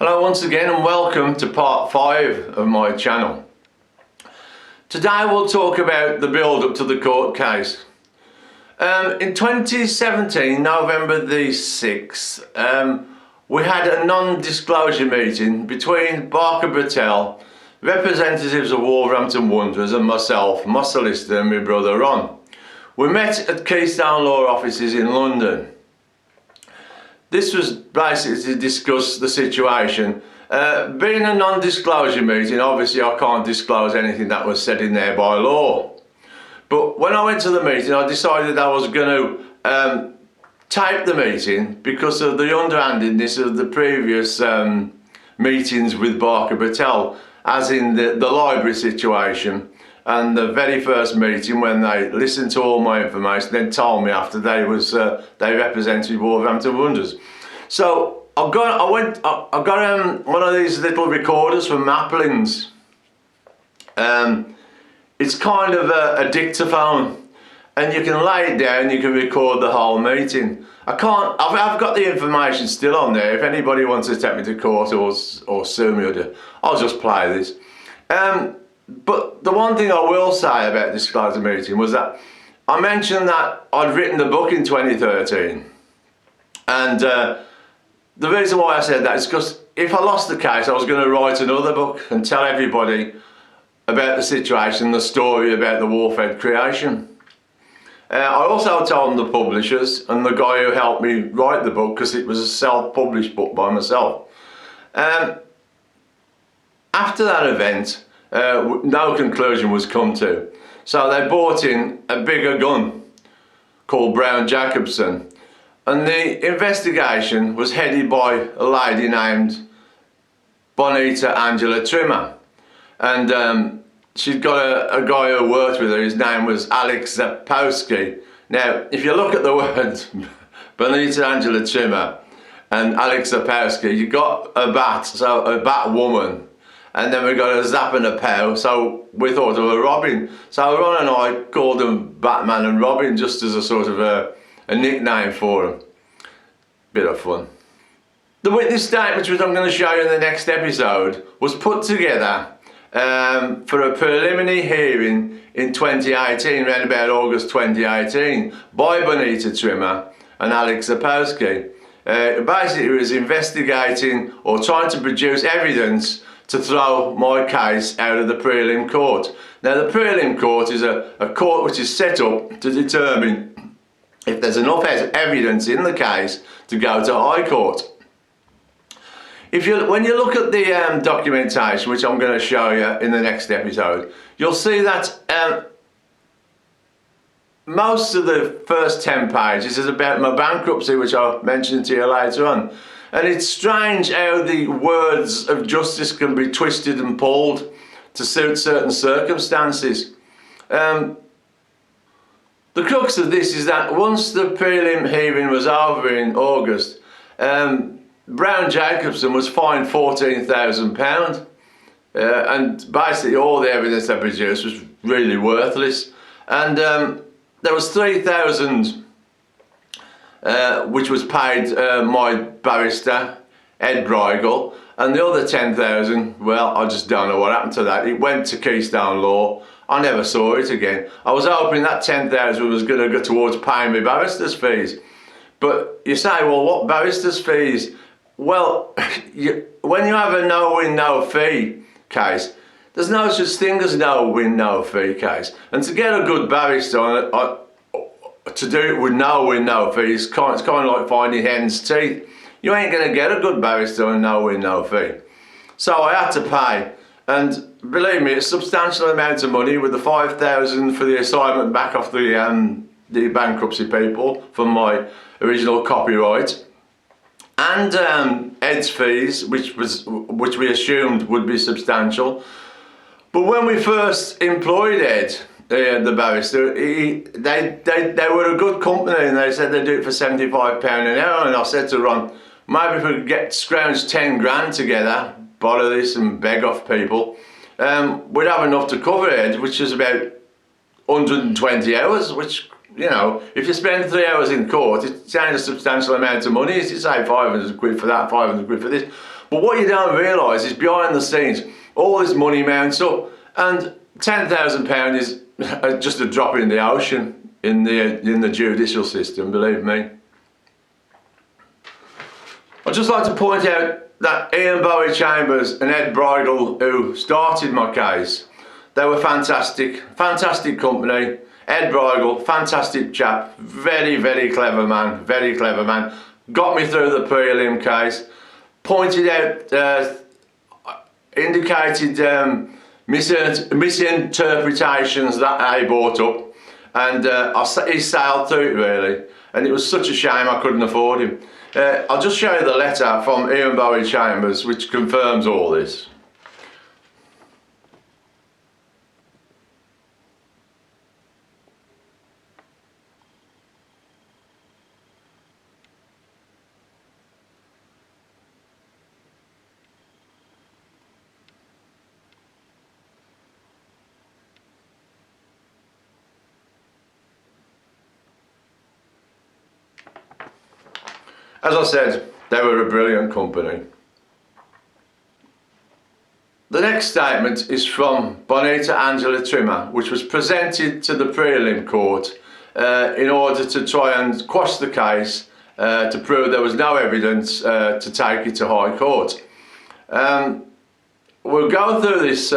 Hello once again and welcome to part 5 of my channel. Today we'll talk about the build-up to the court case. In 2017, November the 6th, we had a non-disclosure meeting between Barker Battelle, representatives of Wolverhampton Wanderers and myself, my solicitor and my brother Ron. We met at Keystone Law offices in London. This was basically to discuss the situation. Being a non-disclosure meeting, obviously I can't disclose anything that was said in there by law. But when I went to the meeting, I decided I was going to tape the meeting because of the underhandedness of the previous meetings with Barker Battelle, as in the library situation. And the very first meeting, when they listened to all my information, then told me after they represented Wolverhampton Wanderers. So I got one of these little recorders from Maplins. It's kind of a dictaphone, and you can lay it down. You can record the whole meeting. I've got the information still on there. If anybody wants to take me to court or sue me, I'll just play this. But the one thing I will say about this disclosure meeting was that I mentioned that I'd written the book in 2013, and the reason why I said that is because if I lost the case, I was going to write another book and tell everybody about the situation, the story about the Wolfhead creation. I also told the publishers and the guy who helped me write the book, because it was a self-published book by myself. After that event, no conclusion was come to. So they bought in a bigger gun called Jacobson. And the investigation was headed by a lady named Bonita Trimmer. And she'd got a guy who worked with her. His name was Pascal. Now, if you look at the words Bonita Trimmer and Pascal, you got a bat, so a bat woman. And then we got a zap and a pow, so we thought of a Robin. So Ron and I called them Batman and Robin, just as a sort of a nickname for them. Bit of fun. The witness statement, which I'm going to show you in the next episode, was put together for a preliminary hearing in 2018, around about August 2018, by Bonita Trimmer and Pascal. Basically, it was investigating or trying to produce evidence to throw my case out of the prelim court. Now, the prelim court is a court which is set up to determine if there's enough evidence in the case to go to High Court. When you look at the documentation, which I'm going to show you in the next episode, you'll see that most of the first 10 pages is about my bankruptcy, which I'll mention to you later on. And it's strange how the words of justice can be twisted and pulled to suit certain circumstances. The crux of this is that once the prelim hearing was over in August, Jacobson was fined £14,000, and basically all the evidence they produced was really worthless. And there was £3,000 which was paid my barrister, Ed Brigel, and the other £10,000, well, I just don't know what happened to that. It went to Keystone Law. I never saw it again. I was hoping that £10,000 was going to go towards paying me barrister's fees. But you say, well, what barrister's fees? Well, when you have a no-win, no-fee case, there's no such thing as no-win, no-fee case. And to get a good barrister to do it with no win, no fee, it's kind of like finding hen's teeth. You ain't going to get a good barrister on no win, no fee. So I had to pay, and believe me, it's a substantial amount of money, with the £5,000 for the assignment back off the bankruptcy people for my original copyright, and Ed's fees, which we assumed would be substantial. But when we first employed Ed, the barrister, they were a good company, and they said they'd do it for £75 an hour. And I said to Ron, maybe if we could scrounge 10 grand together, borrow this and beg off people, we'd have enough to cover it, which is about 120 hours, which, you know, if you spend 3 hours in court, it's a substantial amount of money. It's say 500 quid for that, 500 quid for this. But what you don't realise is behind the scenes, all this money mounts up, and £10,000 is just a drop in the ocean in the judicial system, believe me. I'd just like to point out that Ian Bowie Chambers and Ed Brigel, who started my case, they were fantastic, fantastic company. Ed Brigel, fantastic chap, very, very clever man, very clever man. Got me through the prelim case, pointed out, indicated misinterpretations that they brought up, and he sailed through it really, and it was such a shame I couldn't afford him. I'll just show you the letter from Ian Bowie Chambers which confirms all this. As I said, they were a brilliant company. The next statement is from Bonita Trimmer, which was presented to the prelim court in order to try and quash the case to prove there was no evidence to take it to High Court. We'll go through this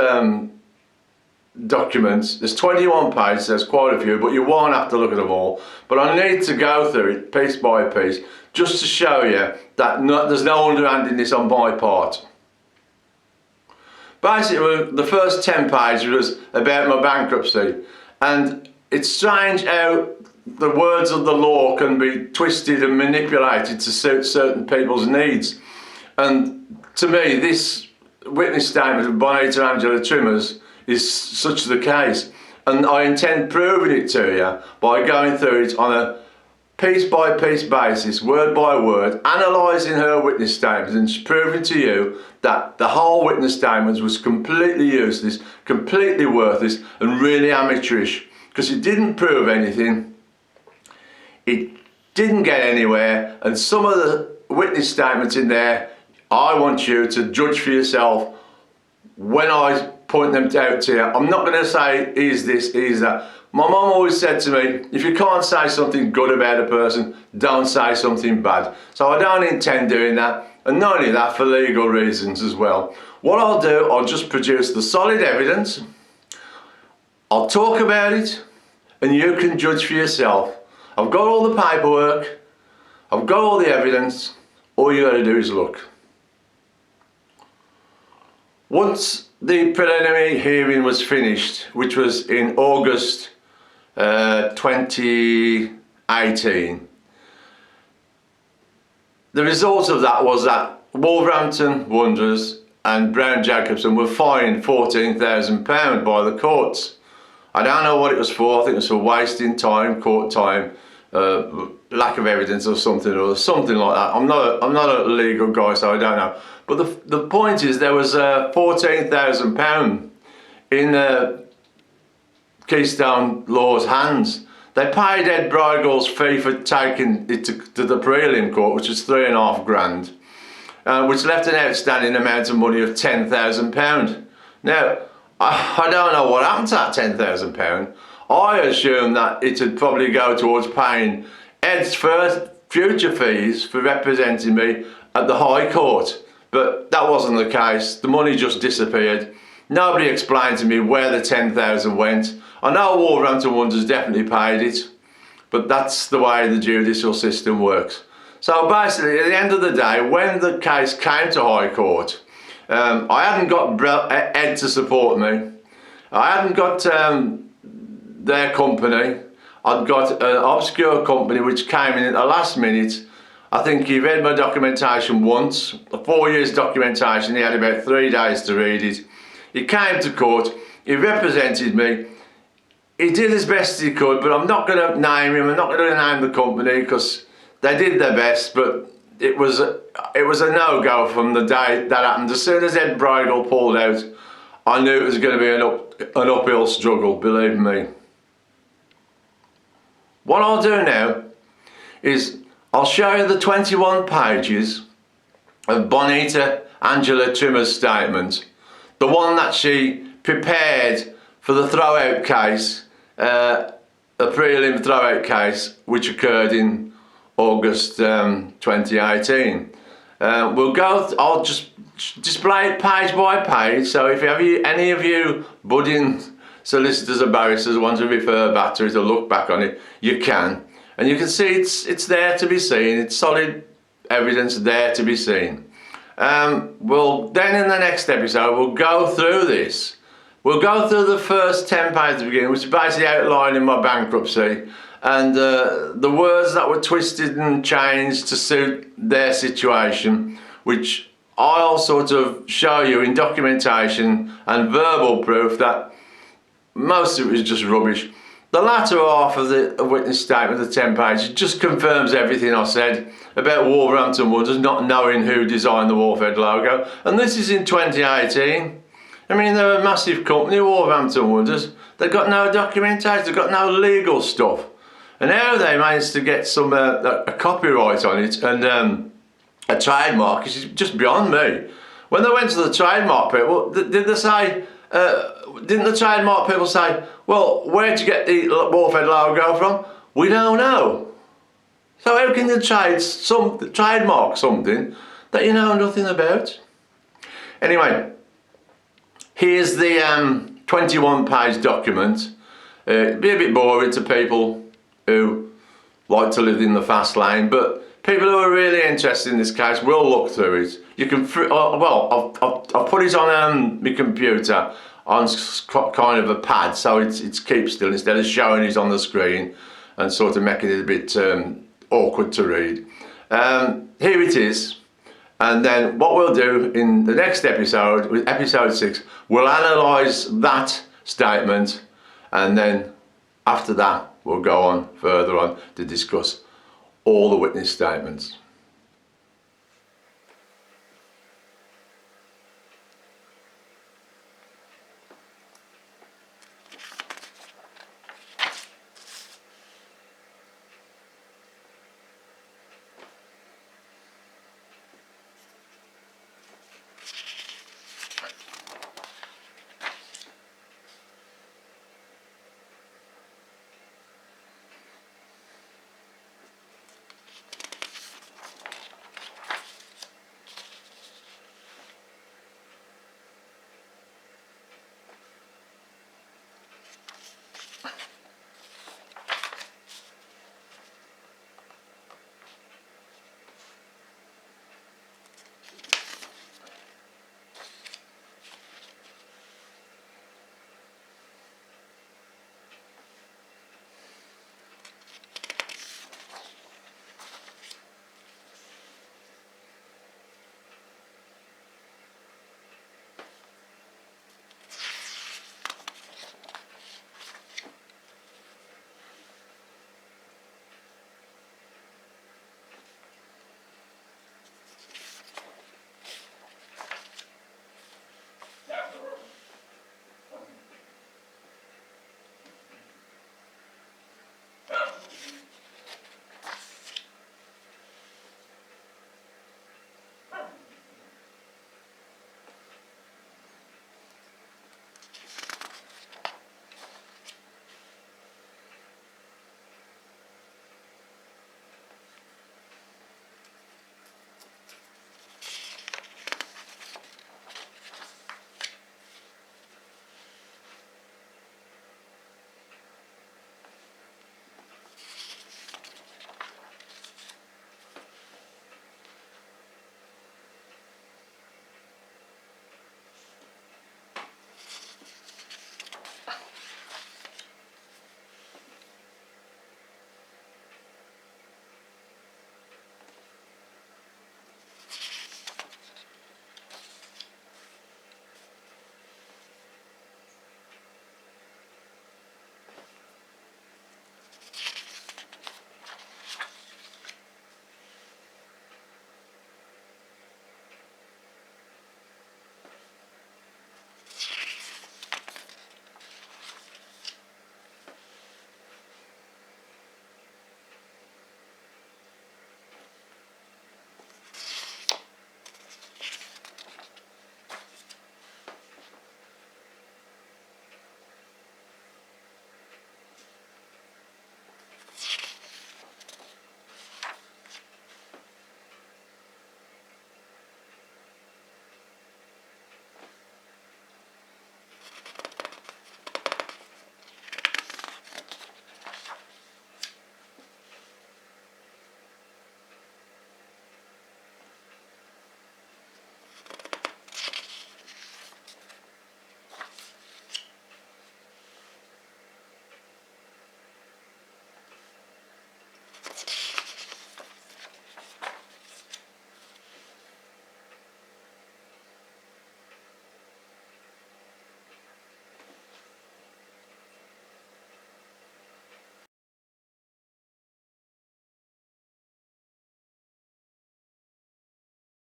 document. There's 21 pages, there's quite a few, but you won't have to look at them all. But I need to go through it piece by piece just to show you that there's no underhandedness on my part. Basically, the first 10 pages was about my bankruptcy, and it's strange how the words of the law can be twisted and manipulated to suit certain people's needs. And to me, this witness statement of Bonita Trimmer's is such the case, and I intend proving it to you by going through it on a piece by piece basis, word by word, analysing her witness statement and proving to you that the whole witness statement was completely useless, completely worthless and really amateurish, because it didn't prove anything, it didn't get anywhere, and some of the witness statements in there, I want you to judge for yourself when I point them out to you. I'm not going to say is this, is that. My mum always said to me, if you can't say something good about a person, don't say something bad. So I don't intend doing that, and not only that, for legal reasons as well. What I'll do, I'll just produce the solid evidence, I'll talk about it, and you can judge for yourself. I've got all the paperwork, I've got all the evidence, all you got to do is look. Once the preliminary hearing was finished, which was in August 2018, the result of that was that Wolverhampton Wanderers and Brown Jacobson were fined £14,000 by the courts. I don't know what it was for. I think it was for wasting time, court time, lack of evidence or something like that. I'm not a legal guy, so I don't know. But the point is, there was £14,000 in Keystone Law's hands. They paid Ed Brigel's fee for taking it to the prelim court, which was £3.5 grand, which left an outstanding amount of money of £10,000. Now, I don't know what happened to that £10,000. I assume that it would probably go towards paying Ed's first future fees for representing me at the High Court, but that wasn't the case. The money just disappeared. Nobody explained to me where the 10,000 went. I know Wolverhampton Wanderers definitely paid it, but that's the way the judicial system works. So basically, at the end of the day, when the case came to High Court, I hadn't got Ed to support me. I hadn't got their company. I'd got an obscure company which came in at the last minute. I think he read my documentation once, 4 years documentation. He had about 3 days to read it. He came to court, he represented me. He did as best he could, but I'm not going to name him, I'm not going to name the company, because they did their best, but it was a no-go from the day that happened. As soon as Ed Brigel pulled out, I knew it was going to be an uphill struggle, believe me. What I'll do now is I'll show you the 21 pages of Bonita Trimmer's statement, the one that she prepared for the throwout case, a prelim throwout case which occurred in August 2018. I'll just display it page by page, so if any of you budding solicitors or barristers want to refer back to it or look back on it, you can. And you can see it's there to be seen, it's solid evidence there to be seen. Well, then in the next episode we'll go through this. We'll go through the first 10 pages at the beginning, which is basically outlining my bankruptcy and the words that were twisted and changed to suit their situation, which I'll sort of show you in documentation and verbal proof that most of it was just rubbish. The latter half of the witness statement, the 10 pages, just confirms everything I said about Wolverhampton Wonders not knowing who designed the Wolfhead logo. And this is in 2018. I mean, they're a massive company, Wolverhampton Wonders. They've got no documentation, they've got no legal stuff. And how they managed to get some a copyright on it and a trademark is just beyond me. When they went to the trademark people, did they say, didn't the trademark people say, well, where'd you get the Wolfhead logo from? We don't know. So how can you trademark something that you know nothing about? Anyway, here's the 21-page document. It'd be a bit boring to people who like to live in the fast lane, but people who are really interested in this case will look through it. You can, I've put it on my computer on kind of a pad, so it's keep still instead of showing it on the screen and sort of making it a bit awkward to read. Here it is, and then what we'll do in the next episode, with episode 6, we'll analyse that statement, and then after that we'll go on further on to discuss all the witness statements.